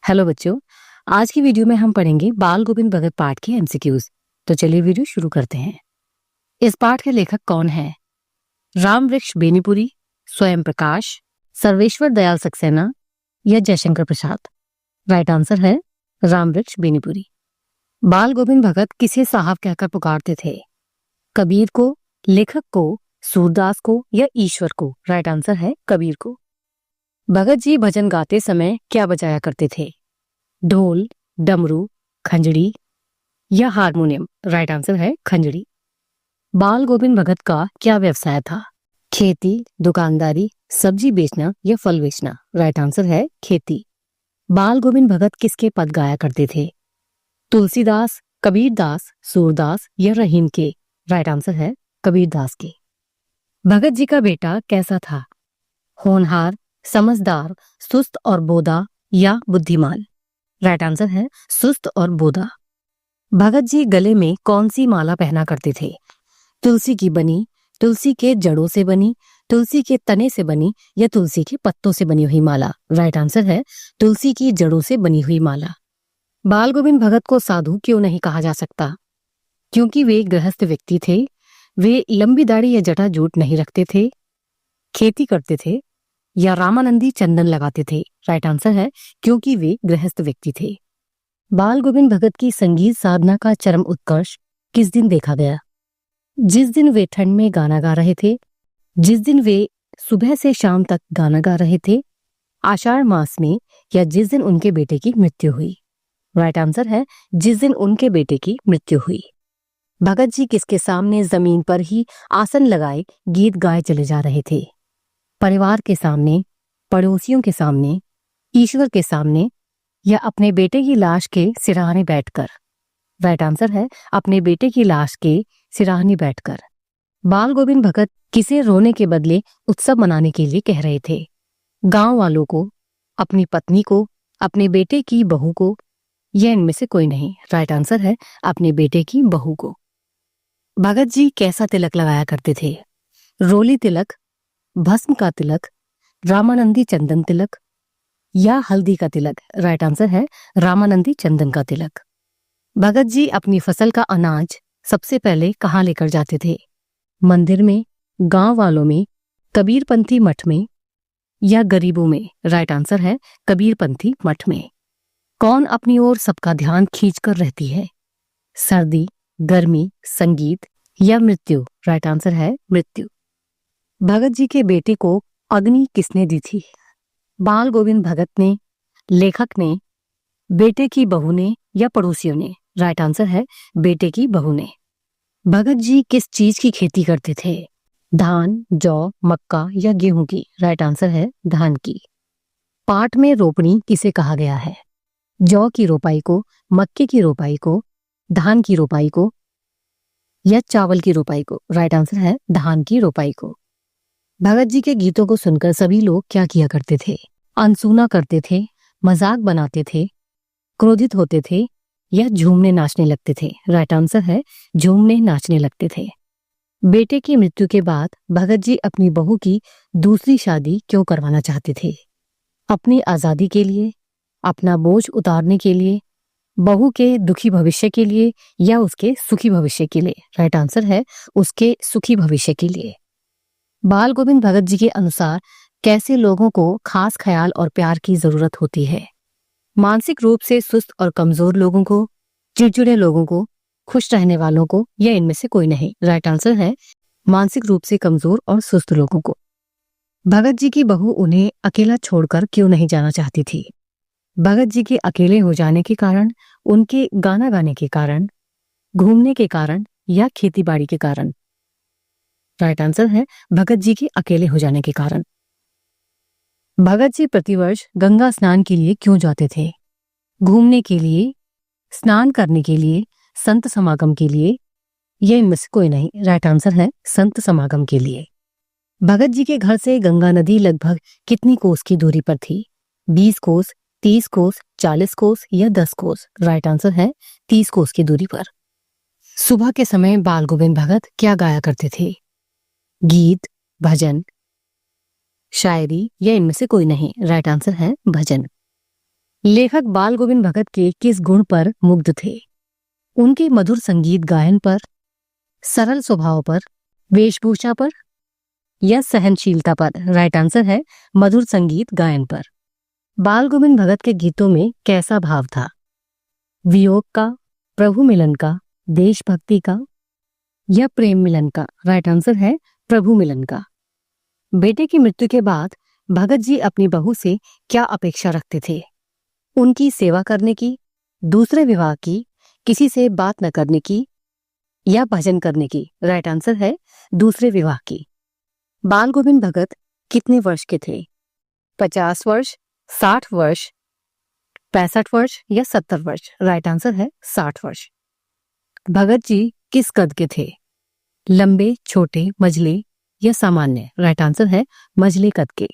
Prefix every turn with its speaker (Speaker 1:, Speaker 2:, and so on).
Speaker 1: Hello बच्चों, आज की वीडियो में हम पढ़ेंगे बाल गोविंद भगत पाठ के एमसीक्यूज। तो चलिए वीडियो शुरू करते हैं। इस पाठ के लेखक कौन है? राम वृक्ष बेनीपुरी, स्वयं प्रकाश, सर्वेश्वर दयाल सक्सेना या जयशंकर प्रसाद? राइट आंसर है राम वृक्ष बेनीपुरी। बाल गोविंद भगत किसे साहब कहकर पुकारते थे? कबीर को, लेखक को, सूरदास को या ईश्वर को? राइट आंसर है कबीर को। भगत जी भजन गाते समय क्या बजाया करते थे? ढोल, डमरू, खंजड़ी या हारमोनियम? राइट आंसर है खंजड़ी। बाल गोविंद भगत का क्या व्यवसाय था? खेती, दुकानदारी, सब्जी बेचना या फल बेचना? राइट आंसर है खेती। बाल गोविंद भगत किसके पद गाया करते थे? तुलसीदास, कबीरदास, सूरदास या रहीम के? राइट आंसर है कबीरदास के। भगत जी का बेटा कैसा था? होनहार, समझदार, सुस्त और बोधा या बुद्धिमान? राइट आंसर है सुस्त और बोधा। भगत जी गले में कौन सी माला पहना करते थे? तुलसी की बनी, तुलसी के जड़ों से बनी, तुलसी के तने से बनी या तुलसी के पत्तों से बनी हुई माला? राइट आंसर है तुलसी की जड़ों से बनी हुई माला। बाल गोविंद भगत को साधु क्यों नहीं कहा जा सकता? क्योंकि वे गृहस्थ व्यक्ति थे, वे लंबी दाढ़ी या जटा जूट नहीं रखते थे, खेती करते थे या रामानंदी चंदन लगाते थे? राइट आंसर है क्योंकि वे गृहस्थ व्यक्ति थे। बाल गोविंद भगत की संगीत साधना का चरम उत्कर्ष किस दिन देखा गया? जिस दिन वे ठंड में गाना गा रहे थे, जिस दिन वे सुबह से शाम तक गाना गा रहे थे, आषाढ़ मास में या जिस दिन उनके बेटे की मृत्यु हुई? राइट आंसर है जिस दिन उनके बेटे की मृत्यु हुई। भगत जी किसके सामने जमीन पर ही आसन लगाए गीत गाए चले जा रहे थे? परिवार के सामने, पड़ोसियों के सामने, ईश्वर के सामने या अपने बेटे की लाश के सिरहाने बैठकर? राइट आंसर है अपने बेटे की लाश के सिरहाने बैठकर। बाल गोविंद भगत किसे रोने के बदले उत्सव मनाने के लिए कह रहे थे? गांव वालों को, अपनी पत्नी को, अपने बेटे की बहू को या इनमें से कोई नहीं? राइट आंसर है अपने बेटे की बहू को। भगत जी कैसा तिलक लगाया करते थे? रोली तिलक, भस्म का तिलक, रामानंदी चंदन तिलक या हल्दी का तिलक? राइट आंसर है रामानंदी चंदन का तिलक। भगत जी अपनी फसल का अनाज सबसे पहले कहाँ लेकर जाते थे? मंदिर में, गांव वालों में, कबीरपंथी मठ में या गरीबों में? राइट आंसर है कबीरपंथी मठ में। कौन अपनी ओर सबका ध्यान खींचकर रहती है? सर्दी, गर्मी, संगीत या मृत्यु? राइट आंसर है मृत्यु। भगत जी के बेटे को अग्नि किसने दी थी? बाल गोविंद भगत ने, लेखक ने, बेटे की बहू ने या पड़ोसियों ने? राइट आंसर है बेटे की बहू ने। भगत जी किस चीज की खेती करते थे? धान, जौ, मक्का या गेहूं की? राइट आंसर है धान की। पाट में रोपनी किसे कहा गया है? जौ की रोपाई को, मक्के की रोपाई को, धान की रोपाई को या चावल की रोपाई को? राइट आंसर है धान की रोपाई को। भगत जी के गीतों को सुनकर सभी लोग क्या किया करते थे? अनसुना करते थे, मजाक बनाते थे, क्रोधित होते थे या झूमने नाचने लगते थे? राइट आंसर है झूमने नाचने लगते थे। बेटे की मृत्यु के बाद भगत जी अपनी बहू की दूसरी शादी क्यों करवाना चाहते थे? अपनी आजादी के लिए, अपना बोझ उतारने के लिए, बहू के दुखी भविष्य के लिए या उसके सुखी भविष्य के लिए? राइट आंसर है उसके सुखी भविष्य के लिए। बाल गोविंद भगत जी के अनुसार कैसे लोगों को खास ख्याल और प्यार की जरूरत होती है? मानसिक रूप से सुस्त और कमजोर लोगों को, चिड़चिड़े लोगों को, खुश रहने वालों को या इनमें से कोई नहीं? राइट आंसर है मानसिक रूप से कमजोर और सुस्त लोगों को। भगत जी की बहू उन्हें अकेला छोड़कर क्यों नहीं जाना चाहती थी? भगत जी के अकेले हो जाने के कारण, उनके गाना गाने के कारण, घूमने के कारण या खेती बाड़ी के कारण? राइट आंसर है भगत जी के अकेले हो जाने के कारण। भगत जी प्रतिवर्ष गंगा स्नान के लिए क्यों जाते थे? घूमने के लिए, स्नान करने के लिए, संत समागम के लिए या इनमें से कोई नहीं? राइट आंसर है संत समागम के लिए। भगत जी के घर से गंगा नदी लगभग कितनी कोस की दूरी पर थी? 20 कोस, 30 कोस, 40 कोस या 10 कोस? राइट आंसर है 30 कोस की दूरी पर। सुबह के समय बाल गोविंद भगत क्या गाया करते थे? गीत, भजन, शायरी या इनमें से कोई नहीं? राइट आंसर है भजन। लेखक बाल गोविंद भगत के किस गुण पर मुग्ध थे? उनके मधुर संगीत गायन पर, सरल स्वभाव पर, वेशभूषा पर या सहनशीलता पर? राइट आंसर है मधुर संगीत गायन पर। बाल गोविंद भगत के गीतों में कैसा भाव था? वियोग का, प्रभु मिलन का, देशभक्ति का या प्रेम मिलन का? राइट आंसर है प्रभु मिलन का। बेटे की मृत्यु के बाद भगत जी अपनी बहू से क्या अपेक्षा रखते थे? उनकी सेवा करने की, दूसरे विवाह की, किसी से बात न करने की या भजन करने की? राइट आंसर है दूसरे विवाह की। बाल गोविंद भगत कितने वर्ष के थे? 50 वर्ष, 60 वर्ष, 65 वर्ष या 70 वर्ष? राइट आंसर है 60 वर्ष। भगत जी किस कद के थे? लंबे, छोटे, मझले या सामान्य? राइट आंसर है मझले कद के।